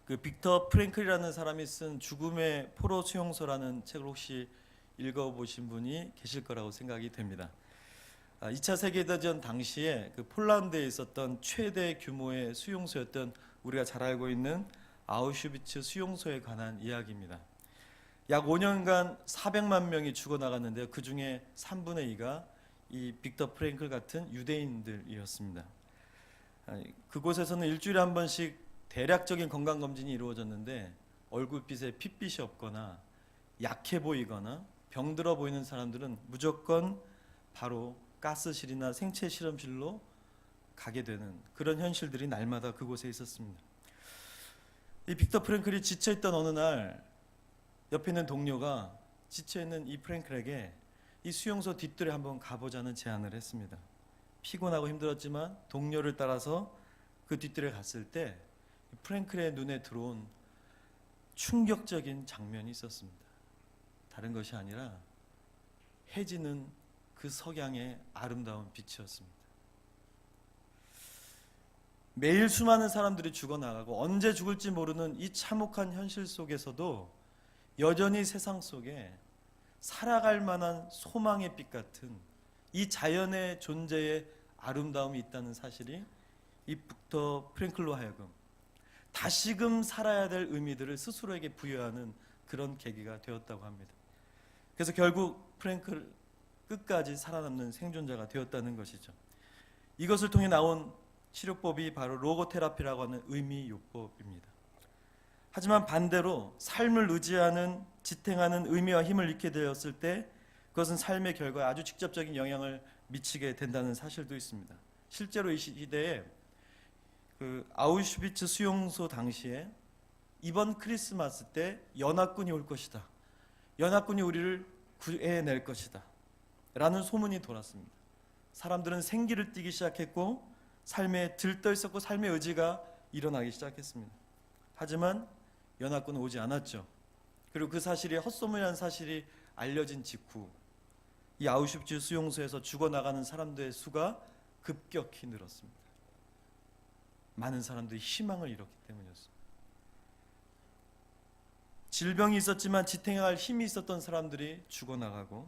그 빅터 프랭클이라는 사람이 쓴 죽음의 포로 수용소라는 책을 혹시 읽어보신 분이 계실 거라고 생각이 됩니다. 2차 세계대전 당시에 그 폴란드에 있었던 최대 규모의 수용소였던 우리가 잘 알고 있는 아우슈비츠 수용소에 관한 이야기입니다. 약 5년간 400만 명이 죽어나갔는데요. 그 중에 3분의 2가 이 빅터 프랭클 같은 유대인들이었습니다. 그곳에서는 일주일에 한 번씩 대략적인 건강검진이 이루어졌는데 얼굴빛에 핏빛이 없거나 약해 보이거나 병들어 보이는 사람들은 무조건 바로 가스실이나 생체 실험실로 가게 되는 그런 현실들이 날마다 그곳에 있었습니다. 이 빅터 프랭클이 지쳐있던 어느 날 옆에 있는 동료가 지쳐있는 이 프랭클에게 이 수용소 뒷뜰에 한번 가보자는 제안을 했습니다. 피곤하고 힘들었지만 동료를 따라서 그 뒷뜰에 갔을 때 프랭클의 눈에 들어온 충격적인 장면이 있었습니다. 다른 것이 아니라 해지는 그 석양의 아름다운 빛이었습니다. 매일 수많은 사람들이 죽어나가고 언제 죽을지 모르는 이 참혹한 현실 속에서도 여전히 세상 속에 살아갈 만한 소망의 빛 같은 이 자연의 존재의 아름다움이 있다는 사실이 이 빅터 프랭클로 하여금 다시금 살아야 될 의미들을 스스로에게 부여하는 그런 계기가 되었다고 합니다. 그래서 결국 프랭클 끝까지 살아남는 생존자가 되었다는 것이죠. 이것을 통해 나온 치료법이 바로 로고테라피라고 하는 의미요법입니다. 하지만 반대로 삶을 의지하는 지탱하는 의미와 힘을 잃게 되었을 때 그것은 삶의 결과에 아주 직접적인 영향을 미치게 된다는 사실도 있습니다. 실제로 이 시대에 그 아우슈비츠 수용소 당시에 이번 크리스마스 때 연합군이 올 것이다. 연합군이 우리를 구해낼 것이다. 라는 소문이 돌았습니다. 사람들은 생기를 띠기 시작했고 삶에 들떠있었고 삶의 의지가 일어나기 시작했습니다. 하지만 연합군은 오지 않았죠. 그리고 그 사실이 헛소문이라는 사실이 알려진 직후 이 아우슈비츠 수용소에서 죽어나가는 사람들의 수가 급격히 늘었습니다. 많은 사람들이 희망을 잃었기 때문이었습니다. 질병이 있었지만 지탱할 힘이 있었던 사람들이 죽어나가고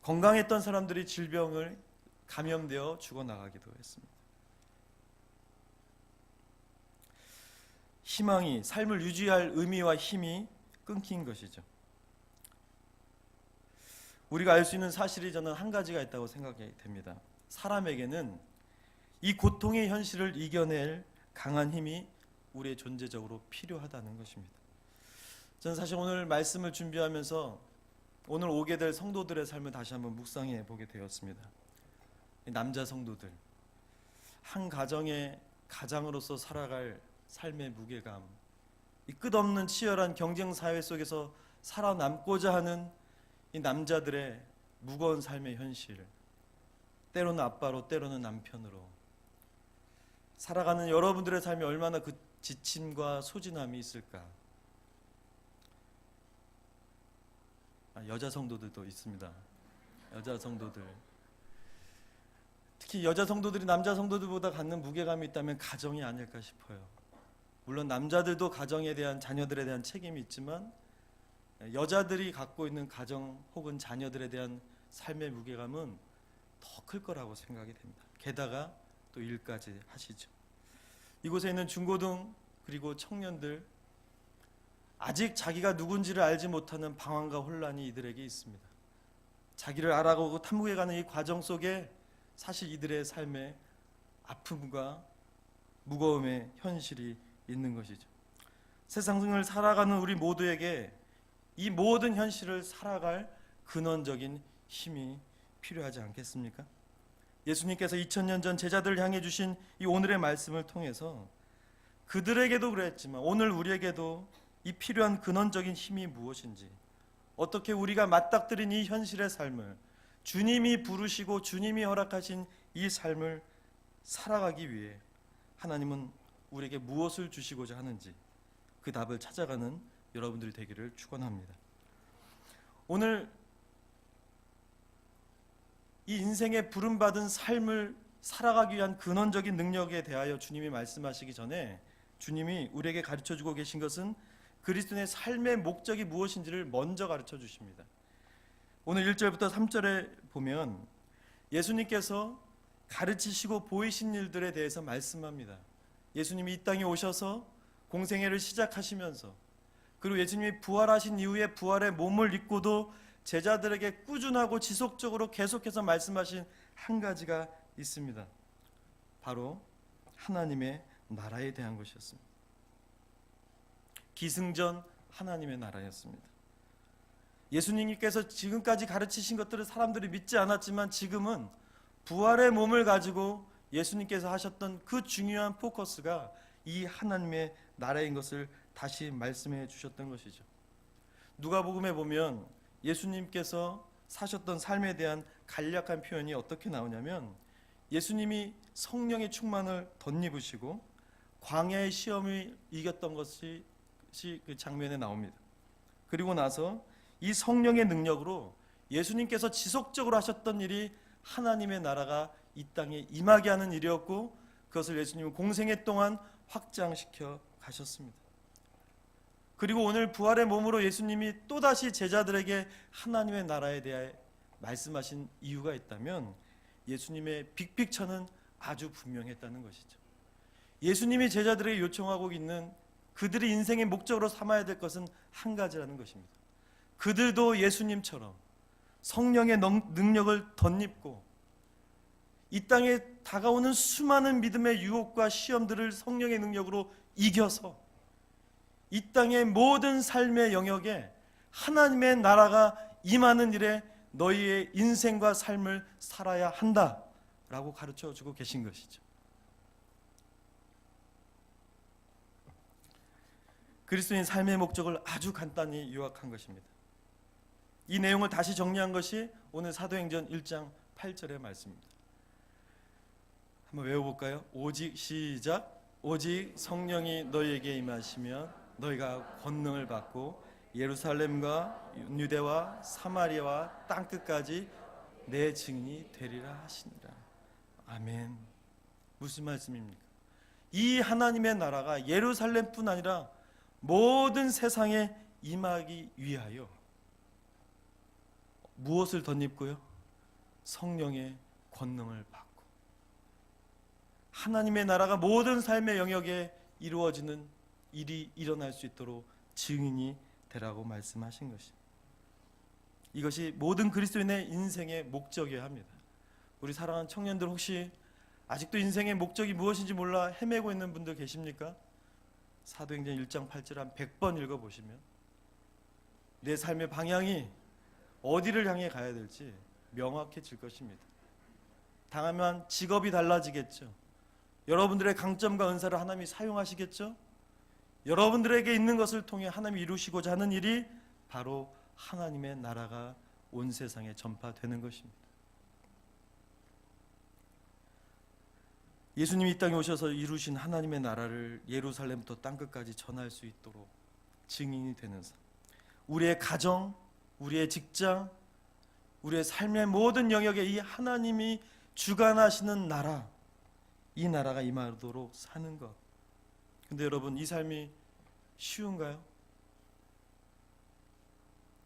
건강했던 사람들이 질병을 감염되어 죽어나가기도 했습니다. 희망이 삶을 유지할 의미와 힘이 끊긴 것이죠. 우리가 알 수 있는 사실이 저는 한 가지가 있다고 생각이 됩니다. 사람에게는 이 고통의 현실을 이겨낼 강한 힘이 우리의 존재적으로 필요하다는 것입니다. 저는 사실 오늘 말씀을 준비하면서 오늘 오게 될 성도들의 삶을 다시 한번 묵상해 보게 되었습니다. 남자 성도들, 한 가정의 가장으로서 살아갈 삶의 무게감, 이 끝없는 치열한 경쟁 사회 속에서 살아남고자 하는 이 남자들의 무거운 삶의 현실, 때로는 아빠로 때로는 남편으로 살아가는 여러분들의 삶이 얼마나 그 지침과 소진함이 있을까. 여자 성도들도 있습니다. 여자 성도들, 특히 여자 성도들이 남자 성도들보다 갖는 무게감이 있다면 가정이 아닐까 싶어요. 물론 남자들도 가정에 대한 자녀들에 대한 책임이 있지만 여자들이 갖고 있는 가정 혹은 자녀들에 대한 삶의 무게감은 더 클 거라고 생각이 됩니다. 게다가 또 일까지 하시죠. 이곳에 있는 중고등 그리고 청년들, 아직 자기가 누군지를 알지 못하는 방황과 혼란이 이들에게 있습니다. 자기를 알아가고 탐구해가는 이 과정 속에 사실 이들의 삶의 아픔과 무거움의 현실이 있는 것이죠. 세상을 살아가는 우리 모두에게 이 모든 현실을 살아갈 근원적인 힘이 필요하지 않겠습니까? 예수님께서 2000년 전 제자들을 향해 주신 이 오늘의 말씀을 통해서 그들에게도 그랬지만 오늘 우리에게도 이 필요한 근원적인 힘이 무엇인지, 어떻게 우리가 맞닥뜨린 이 현실의 삶을, 주님이 부르시고 주님이 허락하신 이 삶을 살아가기 위해 하나님은 우리에게 무엇을 주시고자 하는지 그 답을 찾아가는 여러분들이 되기를 축원합니다. 오늘 이 인생의 부름받은 삶을 살아가기 위한 근원적인 능력에 대하여 주님이 말씀하시기 전에 주님이 우리에게 가르쳐주고 계신 것은 그리스도인의 삶의 목적이 무엇인지를 먼저 가르쳐 주십니다. 오늘 1절부터 3절에 보면 예수님께서 가르치시고 보이신 일들에 대해서 말씀합니다. 예수님이 이 땅에 오셔서 공생애를 시작하시면서, 그리고 예수님이 부활하신 이후에 부활의 몸을 입고도 제자들에게 꾸준하고 지속적으로 계속해서 말씀하신 한 가지가 있습니다. 바로 하나님의 나라에 대한 것이었습니다. 기승전 하나님의 나라였습니다. 예수님께서 지금까지 가르치신 것들을 사람들이 믿지 않았지만 지금은 부활의 몸을 가지고 예수님께서 하셨던 그 중요한 포커스가 이 하나님의 나라인 것을 다시 말씀해 주셨던 것이죠. 누가복음에 보면 예수님께서 사셨던 삶에 대한 간략한 표현이 어떻게 나오냐면, 예수님이 성령의 충만을 덧입으시고 광야의 시험을 이겼던 것이 그 장면에 나옵니다. 그리고 나서 이 성령의 능력으로 예수님께서 지속적으로 하셨던 일이 하나님의 나라가 이 땅에 임하게 하는 일이었고, 그것을 예수님은 공생애 동안 확장시켜 가셨습니다. 그리고 오늘 부활의 몸으로 예수님이 또다시 제자들에게 하나님의 나라에 대해 말씀하신 이유가 있다면, 예수님의 빅픽처는 아주 분명했다는 것이죠. 예수님이 제자들에게 요청하고 있는, 그들이 인생의 목적으로 삼아야 될 것은 한 가지라는 것입니다. 그들도 예수님처럼 성령의 능력을 덧입고 이 땅에 다가오는 수많은 믿음의 유혹과 시험들을 성령의 능력으로 이겨서 이 땅의 모든 삶의 영역에 하나님의 나라가 임하는 일에 너희의 인생과 삶을 살아야 한다라고 가르쳐주고 계신 것이죠. 그리스도인 삶의 목적을 아주 간단히 요약한 것입니다. 이 내용을 다시 정리한 것이 오늘 사도행전 1장 8절의 말씀입니다. 한번 외워볼까요? 오직 시작. 오직 성령이 너희에게 임하시면 너희가 권능을 받고 예루살렘과 유대와 사마리아와 땅끝까지 내 증인이 되리라 하시니라. 아멘. 무슨 말씀입니까? 이 하나님의 나라가 예루살렘뿐 아니라 모든 세상에 임하기 위하여 무엇을 덧입고요? 성령의 권능을 받고 하나님의 나라가 모든 삶의 영역에 이루어지는 일이 일어날 수 있도록 증인이 되라고 말씀하신 것입니다. 이것이 모든 그리스도인의 인생의 목적이어야 합니다. 우리 사랑하는 청년들, 혹시 아직도 인생의 목적이 무엇인지 몰라 헤매고 있는 분들 계십니까? 사도행전 1장 8절 한 100번 읽어보시면 내 삶의 방향이 어디를 향해 가야 될지 명확해질 것입니다. 다만 직업이 달라지겠죠. 여러분들의 강점과 은사를 하나님이 사용하시겠죠. 여러분들에게 있는 것을 통해 하나님이 이루시고자 하는 일이 바로 하나님의 나라가 온 세상에 전파되는 것입니다. 예수님이 이 땅에 오셔서 이루신 하나님의 나라를 예루살렘부터 땅끝까지 전할 수 있도록 증인이 되는 삶, 우리의 가정, 우리의 직장, 우리의 삶의 모든 영역에 이 하나님이 주관하시는 나라, 이 나라가 임하도록 사는 것. 근데 여러분, 이 삶이 쉬운가요?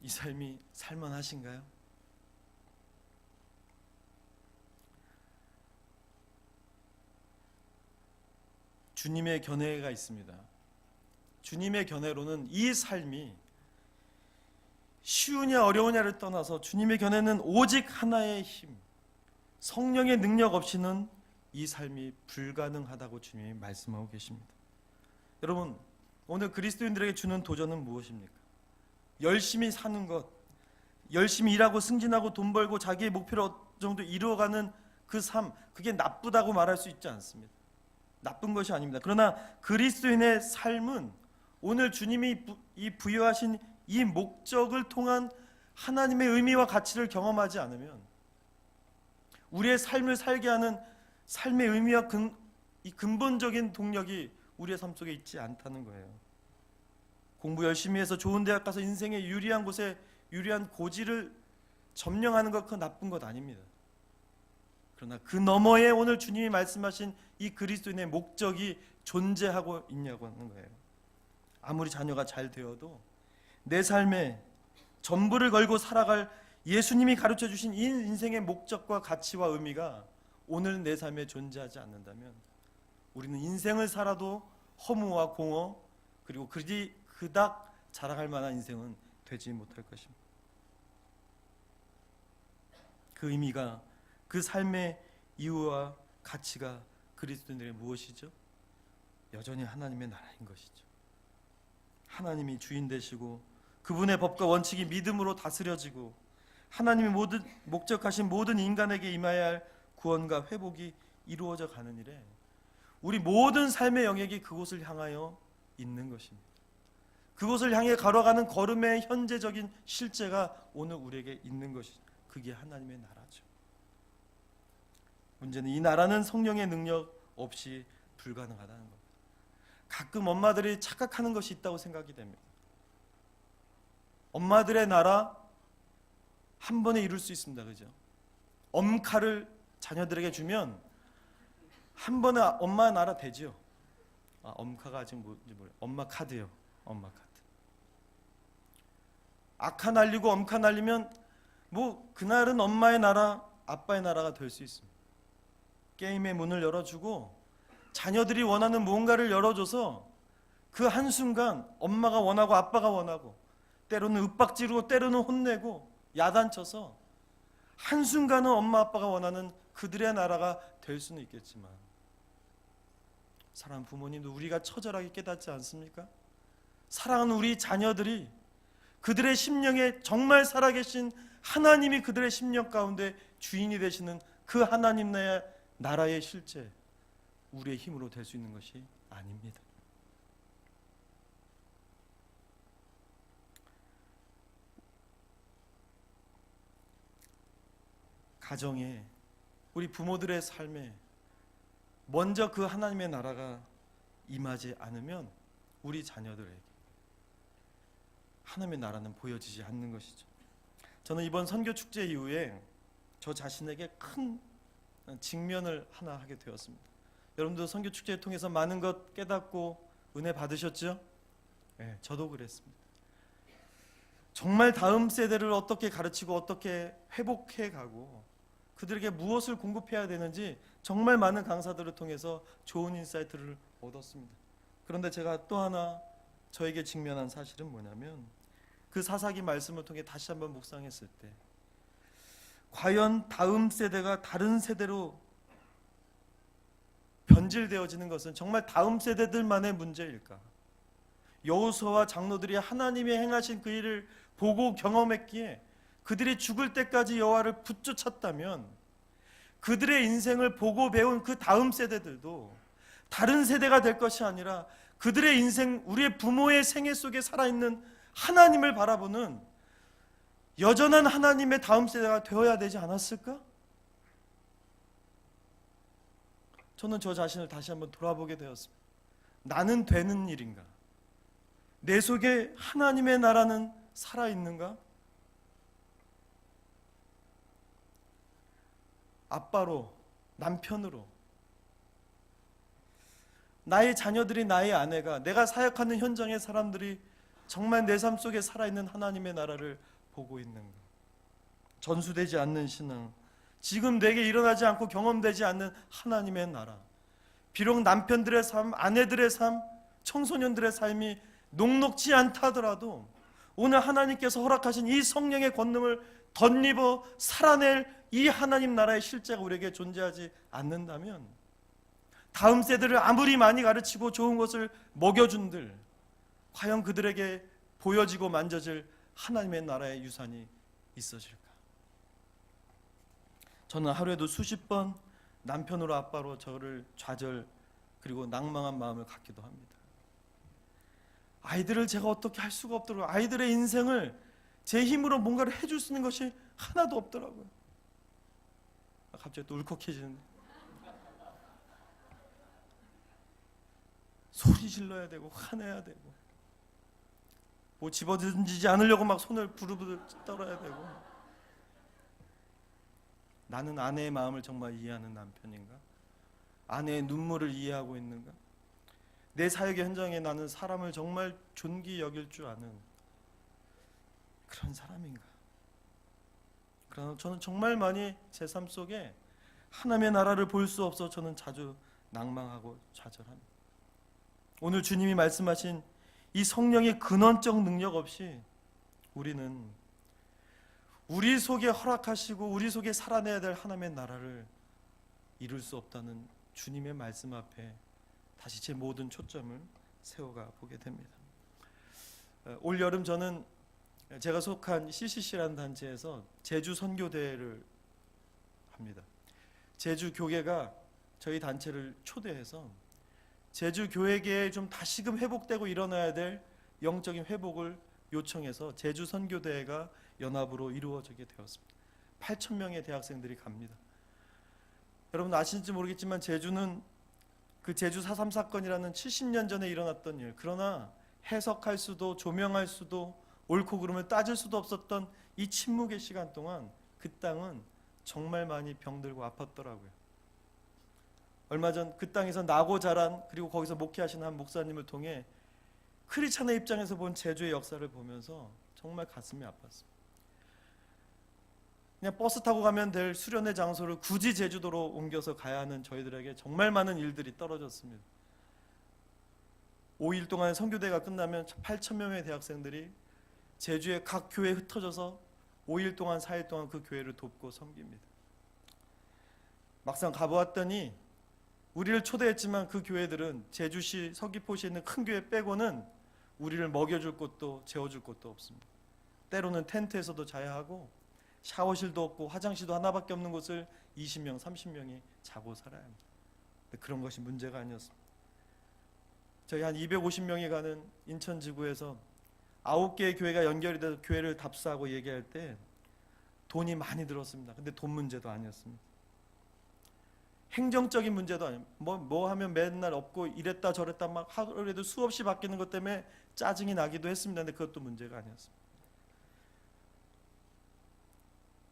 이 삶이 살만하신가요? 주님의 견해가 있습니다. 주님의 견해로는 이 삶이 쉬우냐 어려우냐를 떠나서 주님의 견해는 오직 하나의 힘, 성령의 능력 없이는 이 삶이 불가능하다고 주님이 말씀하고 계십니다. 여러분, 오늘 그리스도인들에게 주는 도전은 무엇입니까? 열심히 사는 것, 열심히 일하고 승진하고 돈 벌고 자기의 목표를 어느 정도 이루어가는 그 삶, 그게 나쁘다고 말할 수 있지 않습니다. 나쁜 것이 아닙니다. 그러나 그리스도인의 삶은 오늘 주님이 부여하신 이 목적을 통한 하나님의 의미와 가치를 경험하지 않으면 우리의 삶을 살게 하는 삶의 의미와 이 근본적인 동력이 우리의 삶 속에 있지 않다는 거예요. 공부 열심히 해서 좋은 대학 가서 인생의 유리한 곳에 유리한 고지를 점령하는 것, 그건 나쁜 것 아닙니다. 그러나 그 너머에 오늘 주님이 말씀하신 이 그리스도인의 목적이 존재하고 있냐고 하는 거예요. 아무리 자녀가 잘 되어도 내 삶에 전부를 걸고 살아갈 예수님이 가르쳐 주신 이 인생의 목적과 가치와 의미가 오늘 내 삶에 존재하지 않는다면 우리는 인생을 살아도 허무와 공허 그리고 그닥 자랑할 만한 인생은 되지 못할 것입니다. 그 의미가 그 삶의 이유와 가치가 그리스도인들의 무엇이죠? 여전히 하나님의 나라인 것이죠. 하나님이 주인 되시고 그분의 법과 원칙이 믿음으로 다스려지고 하나님이 목적하신 모든 인간에게 임하여야 할 구원과 회복이 이루어져 가는 일에 우리 모든 삶의 영역이 그곳을 향하여 있는 것입니다. 그곳을 향해 걸어가는 걸음의 현재적인 실제가 오늘 우리에게 있는 것이죠. 그게 하나님의 나라죠. 문제는 이 나라는 성령의 능력 없이 불가능하다는 겁니다. 가끔 엄마들이 착각하는 것이 있다고 생각이 됩니다. 엄마들의 나라 한 번에 이룰 수 있습니다. 그죠? 엄카를 자녀들에게 주면 한 번에 엄마 나라 되죠. 엄카가 아직 뭔지 모르겠어요. 엄마 카드요. 엄마 카드. 아카 날리고 엄카 날리면 그날은 엄마의 나라, 아빠의 나라가 될 수 있습니다. 게임의 문을 열어주고 자녀들이 원하는 무언가를 열어줘서 그 한순간 엄마가 원하고 아빠가 원하고 때로는 윽박지르고 때로는 혼내고 야단쳐서 한순간은 엄마 아빠가 원하는 그들의 나라가 될 수는 있겠지만 사랑하는 부모님도 우리가 처절하게 깨닫지 않습니까? 사랑하는 우리 자녀들이 그들의 심령에 정말 살아계신 하나님이 그들의 심령 가운데 주인이 되시는 그 하나님 나라의 실제 우리의 힘으로 될 수 있는 것이 아닙니다. 가정에 우리 부모들의 삶에 먼저 그 하나님의 나라가 임하지 않으면 우리 자녀들에게 하나님의 나라는 보여지지 않는 것이죠. 저는 이번 선교 축제 이후에 저 자신에게 큰 직면을 하나 하게 되었습니다. 여러분도 선교 축제를 통해서 많은 것 깨닫고 은혜 받으셨죠? 네, 저도 그랬습니다. 정말 다음 세대를 어떻게 가르치고 어떻게 회복해 가고 그들에게 무엇을 공급해야 되는지 정말 많은 강사들을 통해서 좋은 인사이트를 얻었습니다. 그런데 제가 또 하나 저에게 직면한 사실은 뭐냐면 그 사사기 말씀을 통해 다시 한번 묵상했을 때 과연 다음 세대가 다른 세대로 변질되어지는 것은 정말 다음 세대들만의 문제일까? 여호수아와 장로들이 하나님의 행하신 그 일을 보고 경험했기에 그들이 죽을 때까지 여호와를 붙쫓았다면 그들의 인생을 보고 배운 그 다음 세대들도 다른 세대가 될 것이 아니라 그들의 인생, 우리의 부모의 생애 속에 살아있는 하나님을 바라보는 여전한 하나님의 다음 세대가 되어야 되지 않았을까? 저는 저 자신을 다시 한번 돌아보게 되었습니다. 나는 되는 일인가? 내 속에 하나님의 나라는 살아있는가? 아빠로, 남편으로, 나의 자녀들이, 나의 아내가, 내가 사역하는 현장의 사람들이 정말 내 삶 속에 살아있는 하나님의 나라를 보고 있는가? 전수되지 않는 신앙, 지금 내게 일어나지 않고 경험되지 않는 하나님의 나라. 비록 남편들의 삶, 아내들의 삶, 청소년들의 삶이 녹록지 않다 하더라도 오늘 하나님께서 허락하신 이 성령의 권능을 덧입어 살아낼 이 하나님 나라의 실제가 우리에게 존재하지 않는다면 다음 세대를 아무리 많이 가르치고 좋은 것을 먹여준들 과연 그들에게 보여지고 만져질 하나님의 나라의 유산이 있어질까? 저는 하루에도 수십 번 남편으로 아빠로 저를 좌절 그리고 낭망한 마음을 갖기도 합니다. 아이들을 제가 어떻게 할 수가 없더라고요. 아이들의 인생을 제 힘으로 뭔가를 해줄 수 있는 것이 하나도 없더라고요. 갑자기 또 울컥해지는데 소리 질러야 되고 화내야 되고 뭐 집어던지지 않으려고 막 손을 부르르 떨어야 되고 나는 아내의 마음을 정말 이해하는 남편인가? 아내의 눈물을 이해하고 있는가? 내 사역의 현장에 나는 사람을 정말 존귀 여길 줄 아는 그런 사람인가? 그러나 저는 정말 많이 제 삶 속에 하나님의 나라를 볼 수 없어 저는 자주 낭망하고 좌절합니다. 오늘 주님이 말씀하신 이 성령의 근원적 능력 없이 우리는 우리 속에 허락하시고 우리 속에 살아내야 될 하나님의 나라를 이룰 수 없다는 주님의 말씀 앞에 다시 제 모든 초점을 세워가 보게 됩니다. 올 여름 저는 제가 속한 CCC라는 단체에서 제주 선교대회를 합니다. 제주 교회가 저희 단체를 초대해서 제주 교회계에 좀 다시금 회복되고 일어나야 될 영적인 회복을 요청해서 제주 선교대회가 연합으로 이루어지게 되었습니다. 8,000명의 대학생들이 갑니다. 여러분 아실지 모르겠지만 제주는 그 제주 4.3 사건이라는 70년 전에 일어났던 일, 그러나 해석할 수도 조명할 수도 옳고 그름을 따질 수도 없었던 이 침묵의 시간 동안 그 땅은 정말 많이 병들고 아팠더라고요. 얼마 전 그 땅에서 나고 자란 그리고 거기서 목회하시는 한 목사님을 통해 크리스찬의 입장에서 본 제주의 역사를 보면서 정말 가슴이 아팠습니다. 그냥 버스 타고 가면 될 수련회 장소를 굳이 제주도로 옮겨서 가야 하는 저희들에게 정말 많은 일들이 떨어졌습니다. 5일 동안 선교대가 끝나면 8,000명의 대학생들이 제주의 각 교회에 흩어져서 5일 동안 4일 동안 그 교회를 돕고 섬깁니다. 막상 가보았더니 우리를 초대했지만 그 교회들은 제주시 서귀포시에 있는 큰 교회 빼고는 우리를 먹여줄 곳도 재워줄 곳도 없습니다. 때로는 텐트에서도 자야 하고 샤워실도 없고 화장실도 하나밖에 없는 곳을 20명, 30명이 자고 살아야 합니다. 그런 것이 문제가 아니었습니다. 저희 한 250명이 가는 인천지구에서 9개의 교회가 연결이 돼서 교회를 답사하고 얘기할 때 돈이 많이 들었습니다. 근데 돈 문제도 아니었습니다. 행정적인 문제도 아니에요. 뭐 하면 맨날 없고 이랬다 저랬다 막 하루에도 수없이 바뀌는 것 때문에 짜증이 나기도 했습니다. 근데 그것도 문제가 아니었습니다.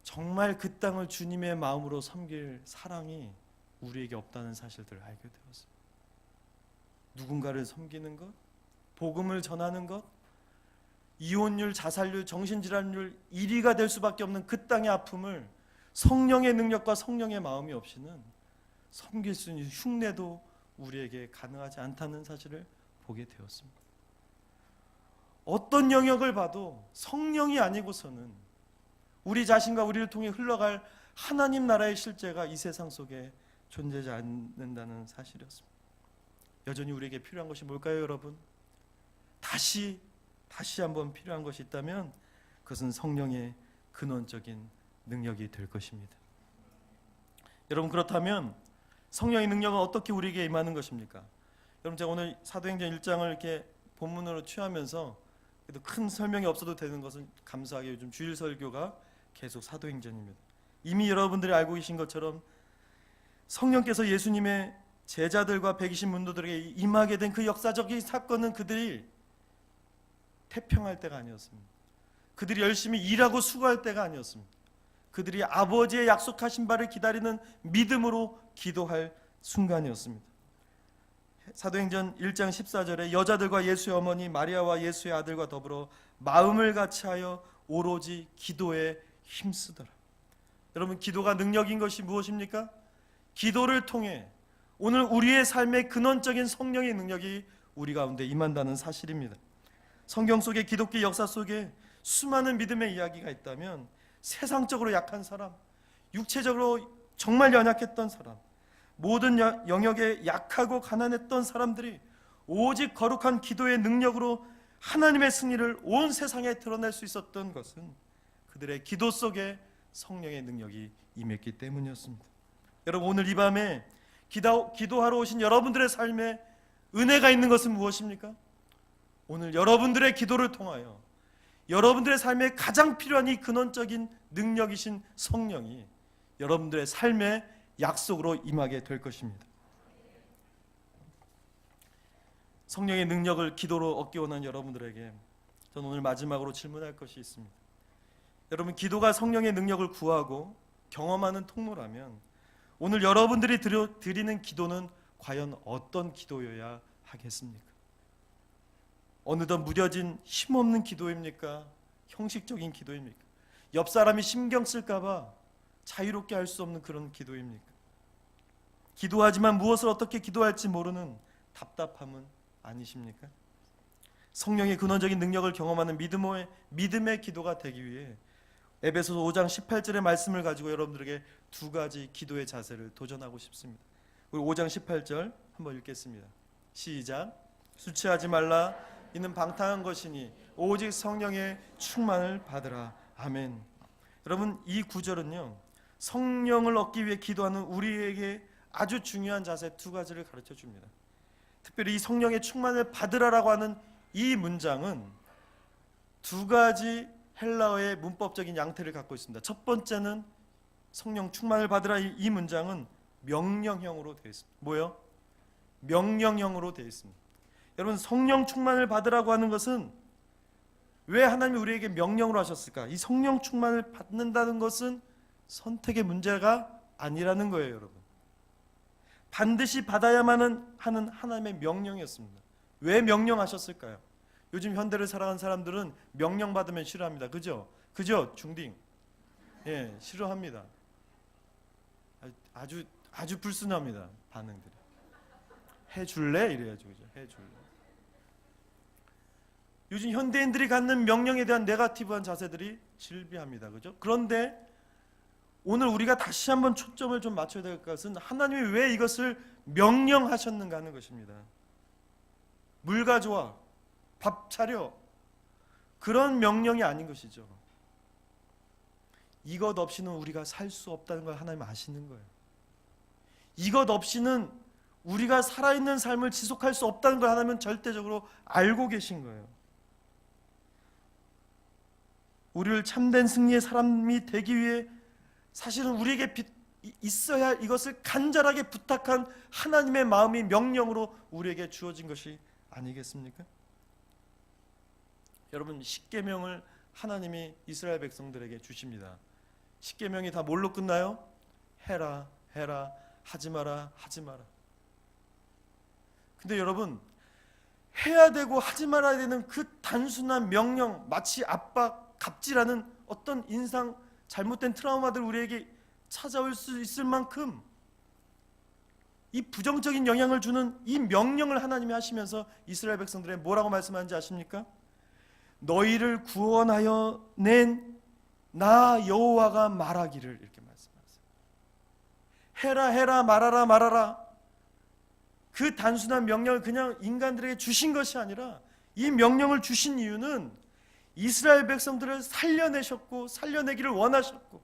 정말 그 땅을 주님의 마음으로 섬길 사랑이 우리에게 없다는 사실들을 알게 되었습니다. 누군가를 섬기는 것, 복음을 전하는 것, 이혼율, 자살률, 정신질환율 1위가 될 수밖에 없는 그 땅의 아픔을 성령의 능력과 성령의 마음이 없이는 섬길 수 있는 흉내도 우리에게 가능하지 않다는 사실을 보게 되었습니다. 어떤 영역을 봐도 성령이 아니고서는 우리 자신과 우리를 통해 흘러갈 하나님 나라의 실제가 이 세상 속에 존재하지 않는다는 사실이었습니다. 여전히 우리에게 필요한 것이 뭘까요, 여러분? 다시 한번 필요한 것이 있다면 그것은 성령의 근원적인 능력이 될 것입니다. 여러분, 그렇다면 성령의 능력은 어떻게 우리에게 임하는 것입니까? 여러분, 제가 오늘 사도행전 1장을 이렇게 본문으로 취하면서 그래도 큰 설명이 없어도 되는 것은 감사하게 요즘 주일 설교가 계속 사도행전입니다. 이미 여러분들이 알고 계신 것처럼 성령께서 예수님의 제자들과 120 문도들에게 임하게 된 그 역사적인 사건은 그들이 태평할 때가 아니었습니다. 그들이 열심히 일하고 수고할 때가 아니었습니다. 그들이 아버지의 약속하신 바를 기다리는 믿음으로 기도할 순간이었습니다. 사도행전 1장 14절에 여자들과 예수의 어머니 마리아와 예수의 아들과 더불어 마음을 같이하여 오로지 기도에 힘쓰더라. 여러분, 기도가 능력인 것이 무엇입니까? 기도를 통해 오늘 우리의 삶의 근원적인 성령의 능력이 우리 가운데 임한다는 사실입니다. 성경 속의 기독교 역사 속에 수많은 믿음의 이야기가 있다면 세상적으로 약한 사람, 육체적으로 정말 연약했던 사람, 모든 영역에 약하고 가난했던 사람들이 오직 거룩한 기도의 능력으로 하나님의 승리를 온 세상에 드러낼 수 있었던 것은 그들의 기도 속에 성령의 능력이 임했기 때문이었습니다. 여러분, 오늘 이 밤에 기도하러 오신 여러분들의 삶에 은혜가 있는 것은 무엇입니까? 오늘 여러분들의 기도를 통하여 여러분들의 삶에 가장 필요한 이 근원적인 능력이신 성령이 여러분들의 삶의 약속으로 임하게 될 것입니다. 성령의 능력을 기도로 얻기 원하는 여러분들에게 저는 오늘 마지막으로 질문할 것이 있습니다. 여러분, 기도가 성령의 능력을 구하고 경험하는 통로라면 오늘 여러분들이 드리는 기도는 과연 어떤 기도여야 하겠습니까? 어느덧 무뎌진 힘없는 기도입니까? 형식적인 기도입니까? 옆 사람이 신경 쓸까 봐 자유롭게 할 수 없는 그런 기도입니까? 기도하지만 무엇을 어떻게 기도할지 모르는 답답함은 아니십니까? 성령의 근원적인 능력을 경험하는 믿음의 기도가 되기 위해 에베소서 5장 18절의 말씀을 가지고 여러분들에게 두 가지 기도의 자세를 도전하고 싶습니다. 우리 5장 18절 한번 읽겠습니다. 시작. 술 취하지 말라. 이는 방탕한 것이니 오직 성령의 충만을 받으라. 아멘. 여러분, 이 구절은요, 성령을 얻기 위해 기도하는 우리에게 아주 중요한 자세 두 가지를 가르쳐 줍니다. 특별히 이 성령의 충만을 받으라라고 하는 이 문장은 두 가지 헬라어의 문법적인 양태를 갖고 있습니다. 첫 번째는 성령 충만을 받으라, 이 문장은 명령형으로 되어 있습니다. 뭐요? 명령형으로 되어 있습니다. 여러분, 성령 충만을 받으라고 하는 것은 왜 하나님이 우리에게 명령으로 하셨을까? 이 성령 충만을 받는다는 것은 선택의 문제가 아니라는 거예요, 여러분. 반드시 받아야만 하는 하나님의 명령이었습니다. 왜 명령하셨을까요? 요즘 현대를 살아가는 사람들은 명령받으면 싫어합니다. 그죠? 중딩. 예, 싫어합니다. 아주 불순합니다. 반응들이. 해줄래? 이래야죠. 그죠? 해줄래. 요즘 현대인들이 갖는 명령에 대한 네거티브한 자세들이 질비합니다. 그죠? 그런데 오늘 우리가 다시 한번 초점을 좀 맞춰야 될 것은 하나님이 왜 이것을 명령하셨는가 하는 것입니다. 물 가져와, 밥 차려, 그런 명령이 아닌 것이죠. 이것 없이는 우리가 살 수 없다는 걸 하나님 아시는 거예요. 이것 없이는 우리가 살아있는 삶을 지속할 수 없다는 걸 하나님은 절대적으로 알고 계신 거예요. 우리를 참된 승리의 사람이 되기 위해 사실은 우리에게 있어야 이것을 간절하게 부탁한 하나님의 마음이 명령으로 우리에게 주어진 것이 아니겠습니까? 여러분, 십계명을 하나님이 이스라엘 백성들에게 주십니다. 십계명이 다 뭘로 끝나요? 해라, 해라, 하지 마라, 하지 마라. 근데 여러분, 해야 되고 하지 말아야 되는 그 단순한 명령, 마치 압박, 갑질하는 어떤 인상 잘못된 트라우마들 우리에게 찾아올 수 있을 만큼 이 부정적인 영향을 주는 이 명령을 하나님이 하시면서 이스라엘 백성들에게 뭐라고 말씀하는지 아십니까? 너희를 구원하여 낸 나 여호와가 말하기를, 이렇게 말씀하세요. 해라 해라, 말하라 말하라, 그 단순한 명령을 그냥 인간들에게 주신 것이 아니라 이 명령을 주신 이유는 이스라엘 백성들을 살려내셨고 살려내기를 원하셨고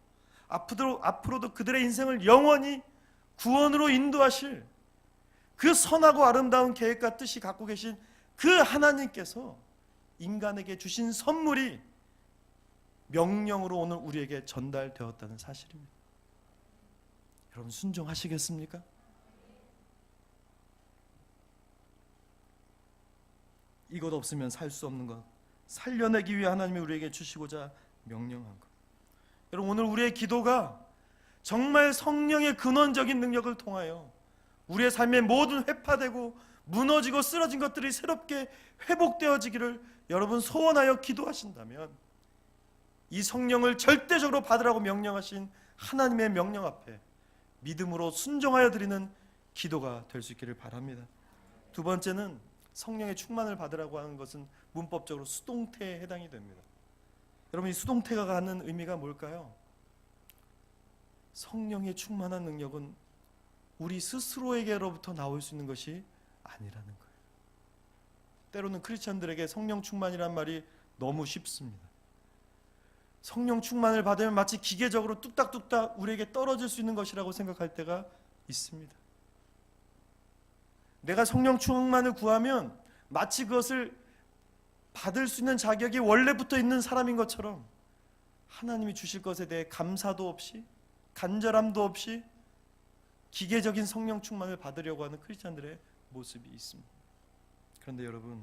앞으로도 그들의 인생을 영원히 구원으로 인도하실 그 선하고 아름다운 계획과 뜻이 갖고 계신 그 하나님께서 인간에게 주신 선물이 명령으로 오늘 우리에게 전달되었다는 사실입니다. 여러분, 순종하시겠습니까? 이것 없으면 살 수 없는 것, 살려내기 위해 하나님이 우리에게 주시고자 명령한 것. 여러분, 오늘 우리의 기도가 정말 성령의 근원적인 능력을 통하여 우리의 삶의 모든 회파되고 무너지고 쓰러진 것들이 새롭게 회복되어지기를 여러분 소원하여 기도하신다면 이 성령을 절대적으로 받으라고 명령하신 하나님의 명령 앞에 믿음으로 순종하여 드리는 기도가 될 수 있기를 바랍니다. 두 번째는 성령의 충만을 받으라고 하는 것은 문법적으로 수동태에 해당이 됩니다. 여러분, 이 수동태가 갖는 의미가 뭘까요? 성령의 충만한 능력은 우리 스스로에게로부터 나올 수 있는 것이 아니라는 거예요. 때로는 크리스천들에게 성령 충만이란 말이 너무 쉽습니다. 성령 충만을 받으면 마치 기계적으로 뚝딱뚝딱 우리에게 떨어질 수 있는 것이라고 생각할 때가 있습니다. 내가 성령 충만을 구하면 마치 그것을 받을 수 있는 자격이 원래부터 있는 사람인 것처럼 하나님이 주실 것에 대해 감사도 없이 간절함도 없이 기계적인 성령 충만을 받으려고 하는 크리스찬들의 모습이 있습니다. 그런데 여러분,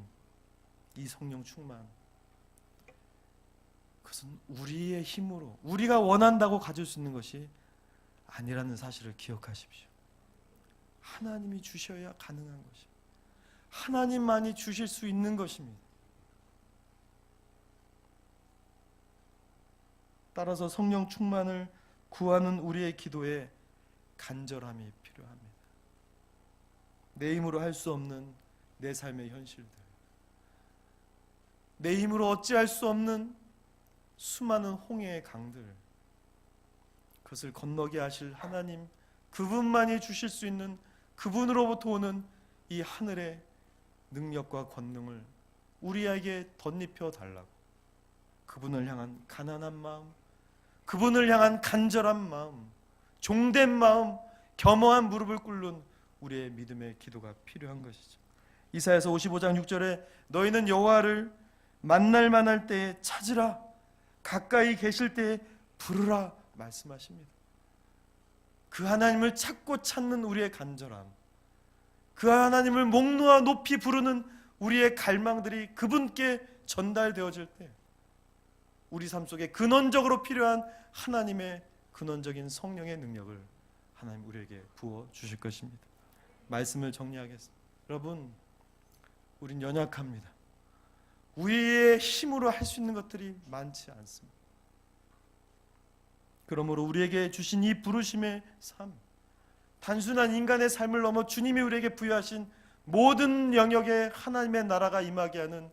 이 성령 충만, 그것은 우리의 힘으로 우리가 원한다고 가질 수 있는 것이 아니라는 사실을 기억하십시오. 하나님이 주셔야 가능한 것입니다. 하나님만이 주실 수 있는 것입니다. 따라서 성령 충만을 구하는 우리의 기도에 간절함이 필요합니다. 내 힘으로 할 수 없는 내 삶의 현실들, 내 힘으로 어찌할 수 없는 수많은 홍해의 강들, 그것을 건너게 하실 하나님, 그분만이 주실 수 있는, 그분으로부터 오는 이 하늘의 능력과 권능을 우리에게 덧입혀 달라고, 그분을 향한 가난한 마음, 그분을 향한 간절한 마음, 종된 마음, 겸허한 무릎을 꿇는 우리의 믿음의 기도가 필요한 것이죠. 이사야서 55장 6절에 너희는 여호와를 만날 만할 때에 찾으라, 가까이 계실 때에 부르라 말씀하십니다. 그 하나님을 찾고 찾는 우리의 간절함, 그 하나님을 목 놓아 높이 부르는 우리의 갈망들이 그분께 전달되어질 때 우리 삶 속에 근원적으로 필요한 하나님의 근원적인 성령의 능력을 하나님 우리에게 부어 주실 것입니다. 말씀을 정리하겠습니다. 여러분, 우린 연약합니다. 우리의 힘으로 할 수 있는 것들이 많지 않습니다. 그러므로 우리에게 주신 이 부르심의 삶, 단순한 인간의 삶을 넘어 주님이 우리에게 부여하신 모든 영역에 하나님의 나라가 임하게 하는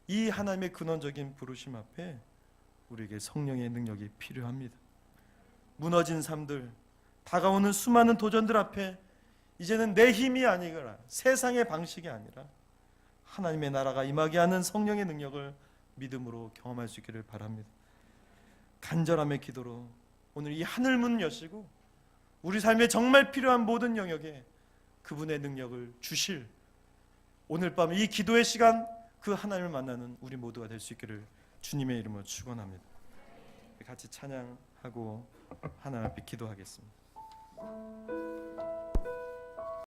이 하나님의 근원적인 부르심 앞에 우리에게 성령의 능력이 필요합니다. 무너진 삶들, 다가오는 수많은 도전들 앞에 이제는 내 힘이 아니거나 세상의 방식이 아니라 하나님의 나라가 임하게 하는 성령의 능력을 믿음으로 경험할 수 있기를 바랍니다. 간절함의 기도로 오늘 이 하늘문 여시고 우리 삶에 정말 필요한 모든 영역에 그분의 능력을 주실, 오늘 밤 이 기도의 시간 그 하나님을 만나는 우리 모두가 될 수 있기를 주님의 이름으로 축원합니다. 같이 찬양하고 하나님 앞에 기도하겠습니다.